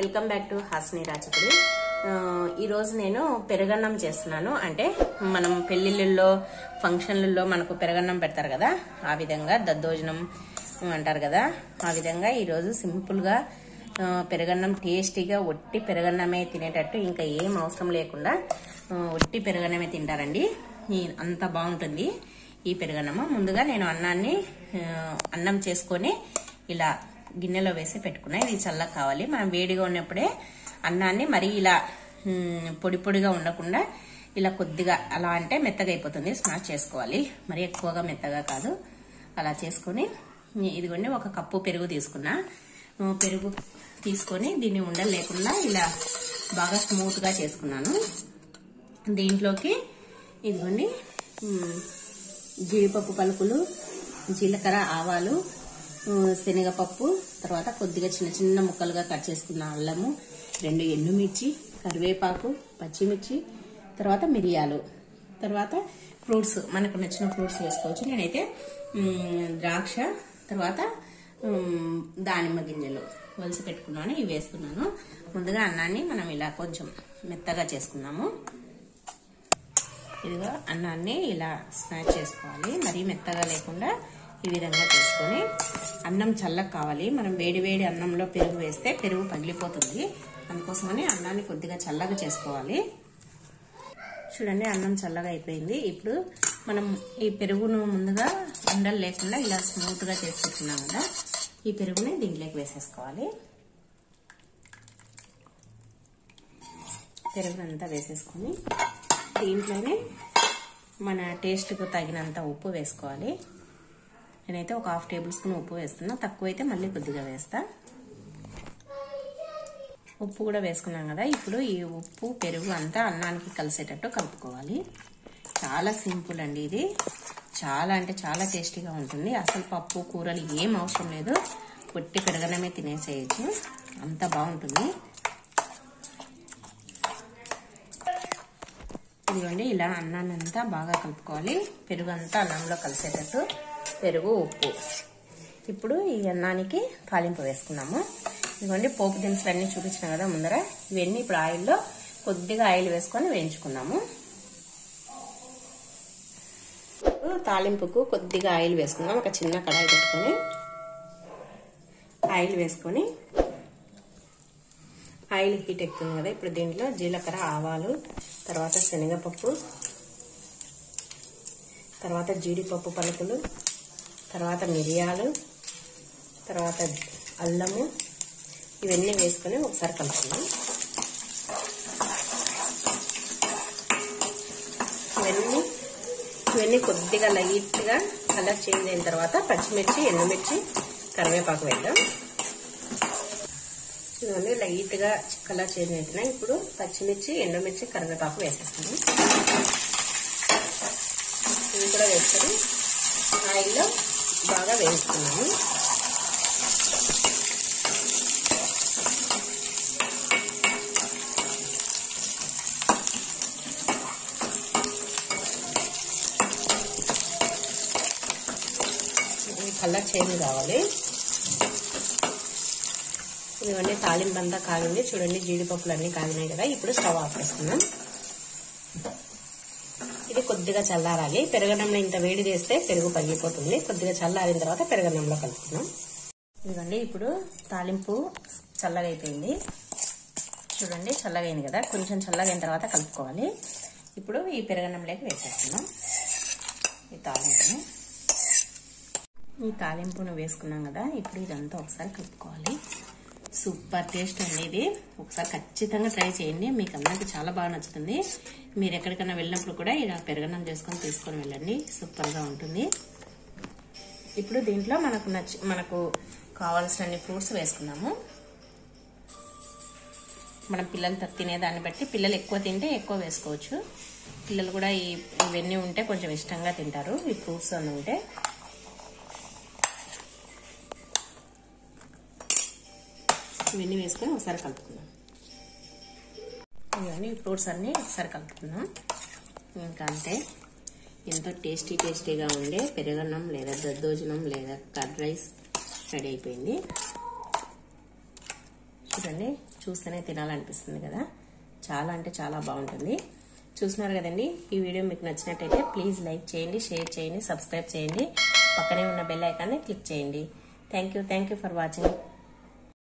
Welcome back to హాస్ని రాచకుడి. ఈ రోజు నేను పెరుగన్నం చేస్తున్నాను. అంటే మనం పెళ్లిళ్ళల్లో ఫంక్షన్లలో మనకు పెరుగన్నం పెడతారు కదా, ఆ విధంగా దద్దోజనం అంటారు కదా, ఆ విధంగా ఈరోజు సింపుల్గా పెరుగన్నం టేస్టీగా ఒట్టి పెరుగన్నమే తినేటట్టు ఇంకా ఏం అవసరం లేకుండా ఒట్టి పెరుగన్నమే తింటారండి. అంత బాగుంటుంది ఈ పెరుగన్నము. ముందుగా నేను అన్నం చేసుకొని ఇలా గిన్నెలో వేసి పెట్టుకున్నా. ఇది చల్లగా కావాలి. మనం వేడిగా ఉన్నప్పుడే అన్నాన్ని మరీ ఇలా పొడి పొడిగా ఉండకుండా ఇలా కొద్దిగా అలా అంటే మెత్తగా అయిపోతుంది, స్మాష్ చేసుకోవాలి. మరీ ఎక్కువగా మెత్తగా కాదు, అలా చేసుకొని ఇదిగోండి ఒక కప్పు పెరుగు తీసుకున్నా. పెరుగు తీసుకొని దీన్ని ఉండలు లేకుండా ఇలా బాగా స్మూత్గా చేసుకున్నాను. దీంట్లోకి ఇదిగోండి జీడిపప్పు పలుకులు, జీలకర్ర, ఆవాలు, శనగపప్పు, తర్వాత కొద్దిగా చిన్న చిన్న ముక్కలుగా కట్ చేసుకున్న అల్లము, 2 ఎండుమిర్చి, కరివేపాకు, పచ్చిమిర్చి, తర్వాత మిరియాలు, తర్వాత ఫ్రూట్స్ మనకు నచ్చిన ఫ్రూట్స్ వేసుకోవచ్చు. నేనైతే ద్రాక్ష, తర్వాత దానిమ్మ గింజలు వలిసి పెట్టుకున్నాను, ఇవి వేస్తున్నాను. ముందుగా అన్నాన్ని మనం ఇలా కొంచెం మెత్తగా చేసుకున్నాము. ఇదిగో అన్నాన్ని ఇలా స్మాష్ చేసుకోవాలి, మరీ మెత్తగా లేకుండా ఈ విధంగా చేసుకొని. అన్నం చల్లగా కావాలి. మనం వేడి వేడి అన్నంలో పెరుగు వేస్తే పెరుగు పగిలిపోతుంది, అందుకోసమని అన్నాన్ని కొద్దిగా చల్లగా చేసుకోవాలి. చూడండి అన్నం చల్లగా అయిపోయింది. ఇప్పుడు మనం ఈ పెరుగును ముందుగా ఉండలు లేకుండా ఇలా స్మూత్గా చేసుకుంటున్నాం కదా, ఈ పెరుగుని దీంట్లోకి వేసేసుకోవాలి. పెరుగునంతా వేసేసుకొని దీంట్లోనే మన టేస్ట్కు తగినంత ఉప్పు వేసుకోవాలి. నేనైతే ఒక 1/2 టేబుల్ స్పూన్ ఉప్పు వేస్తున్నా, తక్కువైతే మళ్ళీ కొద్దిగా వేస్తా. ఉప్పు కూడా వేసుకున్నాం కదా, ఇప్పుడు ఈ ఉప్పు పెరుగు అంతా అన్నానికి కలిసేటట్టు కలుపుకోవాలి. చాలా సింపుల్ అండి ఇది. చాలా అంటే చాలా టేస్టీగా ఉంటుంది. అసలు పప్పు కూరలు ఏం అవసరం లేదు, పొట్టి పెరగనమే తినేసేయచ్చు, అంత బాగుంటుంది. ఇదిగోండి ఇలా అన్నాన్ని అంతా బాగా కలుపుకోవాలి. పెరుగు అంతా అన్నంలో కలిసేటట్టు, పెరుగు, ఉప్పు. ఇప్పుడు ఈ అన్నానికి తాలింపు వేసుకున్నాము. ఇదిగోండి పోపు దినుసులు అన్ని చూపించిన కదా ముందర, ఇవన్నీ ఇప్పుడు ఆయిల్లో కొద్దిగా ఆయిల్ వేసుకొని వేయించుకున్నాము. తాలింపుకు కొద్దిగా ఆయిల్ వేసుకున్నాం. ఒక చిన్న కడాయి పెట్టుకొని ఆయిల్ వేసుకొని, ఆయిల్ హీట్ ఎక్కుతుంది కదా, ఇప్పుడు దీంట్లో జీలకర్ర, ఆవాలు, తర్వాత శనగపప్పు, తర్వాత జీడిపప్పు పలుకులు, తర్వాత మిరియాలు, తర్వాత అల్లము, ఇవన్నీ వేసుకొని ఒకసారి కలుపుకుందాం. ఇవన్నీ కొద్దిగా లైట్గా కలర్ చేంజ్ అయిన తర్వాత పచ్చిమిర్చి, ఎండుమిర్చి, కరివేపాకు వేద్దాం. ఇవన్నీ లైట్గా కలర్ చేంజ్ అవుతున్నాయి. ఇప్పుడు పచ్చిమిర్చి, ఎండుమిర్చి, కరివేపాకు వేసేస్తాము. ఇవి కూడా వేసుకొని ఆయిల్లో బాగా వేయించుకున్నాము. కలర్ చేంజ్ కావాలి. ఇవన్నీ తాలింపు అంతా కాగింది. చూడండి జీడిపప్పులు అన్నీ కాగినాయి కదా, ఇప్పుడు స్టవ్ ఆఫ్ చేసుకున్నాం. ఇది కొద్దిగా చల్లారాలి. పెరుగన్నంలో ఇంత వేడి చేస్తే పెరుగు పగిలిపోతుంది. కొద్దిగా చల్లారిన తర్వాత పెరుగన్నంలో కలుపుకున్నాం. ఇదిగోండి ఇప్పుడు తాలింపు చల్లగా అయిపోయింది. చూడండి చల్లగైంది కదా, కొంచెం చల్లగైన తర్వాత కలుపుకోవాలి. ఇప్పుడు ఈ పెరుగన్నంలోకి వేసేస్తున్నాం ఈ తాలింపును వేసుకున్నాం కదా, ఇప్పుడు ఇదంతా ఒకసారి కలుపుకోవాలి. సూపర్ టేస్ట్ అండి ఇది. ఒకసారి ఖచ్చితంగా ట్రై చేయండి, మీకు అందరికి చాలా బాగా నచ్చుతుంది. మీరు ఎక్కడికైనా వెళ్ళినప్పుడు కూడా ఇలా పెరుగన్నం తీసుకొని వెళ్ళండి, సూపర్గా ఉంటుంది. ఇప్పుడు దీంట్లో మనకు కావాల్సిన ఫ్రూట్స్ వేసుకున్నాము. మనం పిల్లలు తినేదాన్ని బట్టి, పిల్లలు ఎక్కువ తింటే ఎక్కువ వేసుకోవచ్చు. పిల్లలు కూడా ఇవన్నీ ఉంటే కొంచెం ఇష్టంగా తింటారు, ఈ ఫ్రూట్స్ అన్నీ ఉంటే. ఇవన్నీ వేసుకొని ఒకసారి కలుపుకుందాం. ఇవన్నీ ఫ్రూట్స్ అన్నీ ఒకసారి కలుపుకుందాం. ఇంకా అంతే, ఎంతో టేస్టీగా ఉండే పెరుగన్నం లేదా దద్దోజనం లేదా కర్డ్ రైస్ రెడీ అయిపోయింది. చూడండి చూస్తేనే తినాలనిపిస్తుంది కదా, చాలా అంటే చాలా బాగుంటుంది. చూస్తున్నారు కదండి, ఈ వీడియో మీకు నచ్చినట్టయితే ప్లీజ్ లైక్ చేయండి, షేర్ చేయండి, సబ్స్క్రైబ్ చేయండి, పక్కనే ఉన్న బెల్ ఐకాన్ని క్లిక్ చేయండి. Thank you for watching.